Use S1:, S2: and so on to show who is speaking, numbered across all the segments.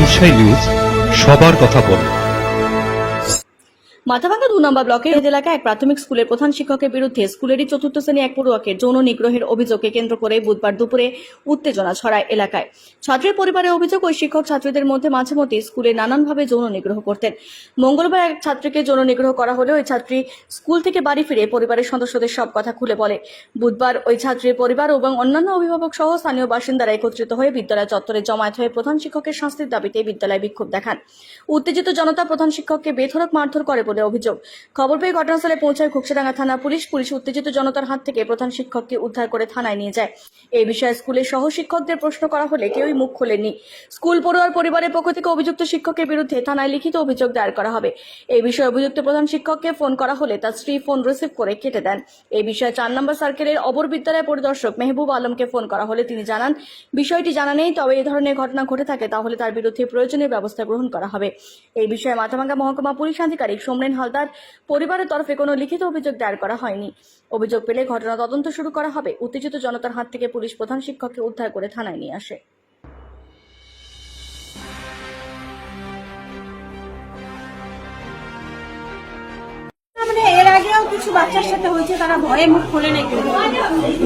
S1: Sunshine news, সবার কথা বলে।
S2: মাথাভাঙ্গা 2 নম্বর ব্লকের এলাকায় এক প্রাথমিক স্কুলের প্রধান শিক্ষকের বিরুদ্ধে স্কুলেরই 4র্থ শ্রেণী এক পড়ুয়াকে যৌন নিগ্রহের অভিযোগকে কেন্দ্র করে বুধবার দুপুরে উত্তেজনা ছড়ায় এলাকায়। ছাত্রের পরিবারের অভিযোগ, ওই শিক্ষক ছাত্রীদের মধ্যে মাঝে মধ্যে স্কুলে নানানভাবে যৌন নিগ্রহ করতেন। মঙ্গলবার এক ছাত্রীকে যৌন নিগ্রহ করা হলে ওই ছাত্রী স্কুল থেকে বাড়ি ফিরে পরিবারের সদস্যদের সব কথা খুলে বলে। বুধবার ওই ছাত্রীর পরিবার এবং অন্যান্য অভিভাবক সহ স্থানীয় বাসিন্দারা একত্রিত হয়ে বিদ্যালয় চত্বরে জমায়েত হয়ে প্রধান শিক্ষকের শাস্তির দাবিতে বিদ্যালয়ে বিক্ষোভ দেখান। উত্তেজিত জনতা প্রধান শিক্ষককে বেধড়ক মারধর করে বলে অভিযোগ। খবর পেয়ে ঘটনাস্থলে পৌঁছায় ঘুকসাডাঙ্গা থানা পুলিশ উত্তেজিত জনতার হাত থেকে প্রধান শিক্ষককে উদ্ধার করে থানায় নিয়ে যায়। এই বিষয়ে স্কুলের সহ শিক্ষকদের প্রশ্ন করা হলে কেউই মুখ খোলেননি। স্কুল পড়ুয়ার পরিবারের পক্ষ থেকে অভিযুক্ত শিক্ষকের বিরুদ্ধে থানায় লিখিত অভিযোগ দায়ের করা হবে। এই বিষয়ে অভিযুক্ত প্রধান শিক্ষককে ফোন করা হলে তার স্ত্রী ফোন রিসিভ করে কেটে দেন। এই বিষয়ে 4 নম্বর সার্কেলের অবর বিদ্যালয় পরিদর্শক মেহবুব আলমকে ফোন করা হলে তিনি জানান, বিষয়টি জানা নেই, তবে এই ধরনের ঘটনা ঘটে থাকে তাহলে তার বিরুদ্ধে প্রয়োজনীয় ব্যবস্থা গ্রহণ করা হবে। এই বিষয়ে মাথাভাঙ্গা মহকুমা পুলিশ আধিকারিক সোমরেন হালদার পরিবারের তরফে কোনো লিখিত অভিযোগ দায়ের করা হয়নি। অভিযোগ পেলে ঘটনা তদন্ত শুরু করা হবে। উত্তেজিত জনতার হাত থেকে পুলিশ প্রধান শিক্ষককে উদ্ধার করে থানায় নিয়ে আসে।
S3: এর আগেও কিছু বাচ্চার সাথে হয়েছে, তারা ভয়ে মুখ খোলে না, কেউ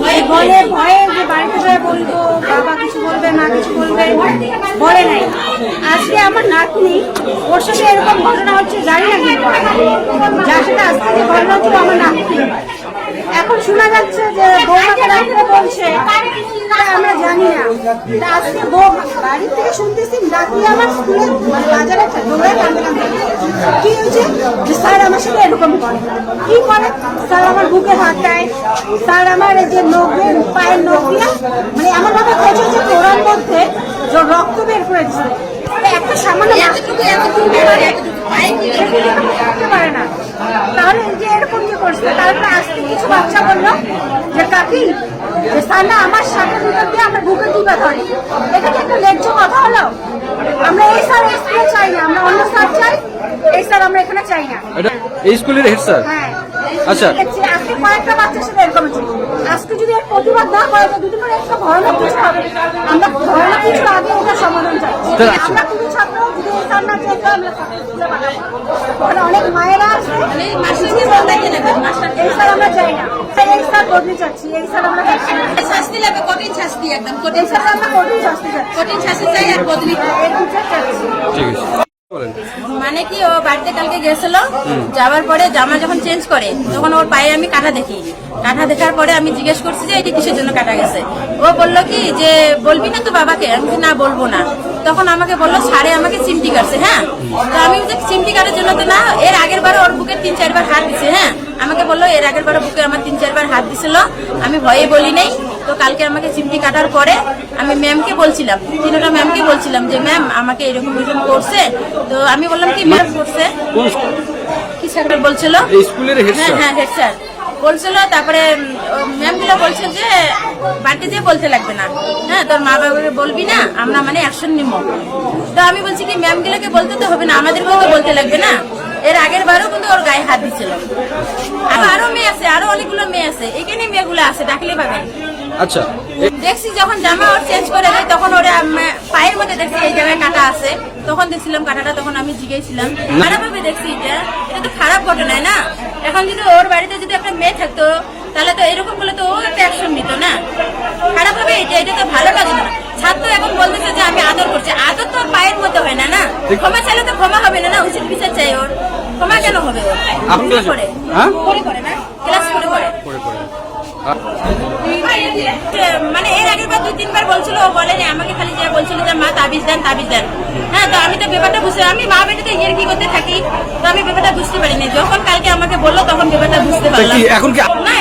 S3: ভয়ে ভয়ে যে বাড়িতে গিয়ে বলবো, বাবা কিছু বলবে, মা কিছু বলবে, বলে নাই। আজকে আমার নাতনি, ওর সাথে এরকম ঘটনা হচ্ছে, জানি না কি যার সাথে আজকে যে ঘটনা হচ্ছিল আমার নাতনি। এখন শোনা যাচ্ছে যে বৌমাকে রাত্রে বলছে, আমরা জানি না। আজকে বাড়ির থেকে শুনতেছি নাতনি আমার স্কুলে বাজারে দৌড়ে কান্দে কান্দে কি হয়েছে যে স্যার আমার সাথে এরকম করে। কি করে? স্যার আমার বুকে হাত দেয়, স্যার আমার এই যে নখের পায়ের নখ দিয়া মানে এমন ভাবে খোঁজে যে ওরার মধ্যে রক্ত বের করে দিচ্ছে। একটা সামান্য পারে না, তাহলে এই যে এরকম যে করছে। তারপরে আজকে কিছু বাচ্চা বললো যে কাকি যে স্যার না আমার শাকের ভিতর দিয়ে আমার বুকে টিপা ধরে। এটা কি একটা ন্যায্য কথা হলো? আমরা এই স্যার স্কুলে চাই না, আমরা অন্য স্যার চাই, এই স্যার আমরা এখানে চাই না।
S4: এই স্কুলের হেড স্যার?
S3: হ্যাঁ।
S4: আচ্ছা,
S3: আজকে কয়েকটা বাচ্চার সাথে এরকম হচ্ছে। আজকে যদি এর প্রতিবাদ না করে তো দুদিন পরে একটা ভয়ানক কিছু হবে। আমরা ভয়ানক কিছু আগে এটা সমাধান চাই। আমরা কোনো ছাত্র যদি এই স্যার না চাই তো আমরা স্কুলে পাঠাবো। ওখানে অনেক মায়েরা আছে, এই স্যার আমরা চাই না। এই স্যার বদলি চাচ্ছি, এই স্যার আমরা চাচ্ছি না।
S5: শাস্তি লাগবে, কঠিন শাস্তি, একদম কঠিন
S3: এই স্যার আমরা কঠিন শাস্তি চাচ্ছি,
S5: কঠিন শাস্তি চাই আর বদলি।
S3: এই টিচার চাচ্ছি।
S4: ঠিক আছে, বলেন।
S5: মানে কি, ও বাড়িতে কালকে গেছিল, যাওয়ার পরে জামা যখন চেঞ্জ করে তখন ওর পায়ে আমি কাটা দেখি। কাটা দেখার পরে আমি জিজ্ঞেস করছি যে এটি কিসের জন্য কাটা গেছে। ও বললো কি যে বলবি না তো বাবাকে? আমি না বলবো না। তখন আমাকে বললো স্যারে আমাকে চিমটি কাটছে। হ্যাঁ, তো আমি চিমটি কাটার জন্য তো না, এর আগের বারে ওর বুকে 3-4 বার হাত দিছে। হ্যাঁ, আমাকে বললো এর আগের বারে বুকে আমার 3-4 বার হাত দিছিল, আমি ভয়ে বলি নাই। তো কালকে আমাকে চিমটি কাটার পরে আমি ম্যামকে বলছিলাম, তিনটা ম্যামকে বলছিলাম যে ম্যাম আমাকে এরকম এরকম করছে। তো আমি বললাম কি ম্যাম করছে কি স্যার বলছিল,
S4: স্কুলের হেড
S5: হ্যাঁ
S4: স্যার?
S5: হ্যাঁ হেড স্যার বলছিল। তারপরে ম্যামগুলো বলছে যে বাড়িতে যেয়ে বলতে লাগবে না, হ্যাঁ তোর মা বাবাকে বলবি না, আমরা মানে অ্যাকশন নিব। তো আমি বলছি কি ম্যামগুলোকে বলতে তো হবে না, আমাদেরকেও তো বলতে লাগবে না। এর আগের বারও কিন্তু ওর গায়ে হাত দিচ্ছিল। আরো মেয়ে আছে, আরো অনেকগুলো মেয়ে আছে, এখানে মেয়েগুলো আছে, ডাকলে পাবেন।
S4: আচ্ছা,
S5: দেখছি যখন জামা ওর চেঞ্জ করে দেয় তখন ওরা পায়ের মধ্যে দেখছি এই জায়গায় কাটা আছে। তখন দেখছিলাম কাটাটা, তখন আমি জিজ্ঞেসছিলাম। খারাপ ভাবে দেখছি, এটা তো খারাপ ঘটনায় না। এখন যদি ওর বাড়িতে যদি একটা মেয়ে থাকতো তাহলে তো এরকম বলে তো ও একটা অ্যাকশন নিত না। খারাপ হবে এটা তো ভালো কাজ না। ছাত্র এখন বলতেছে যে আমি আদর করছি, আদর তো ওর পায়ের মধ্যে হয় না। না ক্ষমা চাইলে তো ক্ষমা হবে না, উচিত বিচার চাই ওর। ক্ষমা কেন হবে ওর? করে করে না, ক্লাস করে মানে এর আগের বার 2-3 বার বলছিল, ও বলেনি আমাকে, খালি যে বলছিল যে মা তাবিজ দেন তাবিজ দেন। হ্যাঁ, তো আমি তো ব্যাপারটা বুঝতে, আমি মা বেটাতে ইয়ের কি করতে থাকি, তো আমি ব্যাপারটা বুঝতে পারিনি। যখন কালকে আমাকে বললো তখন ব্যাপারটা বুঝতে পারলাম।
S4: এখন কি
S5: না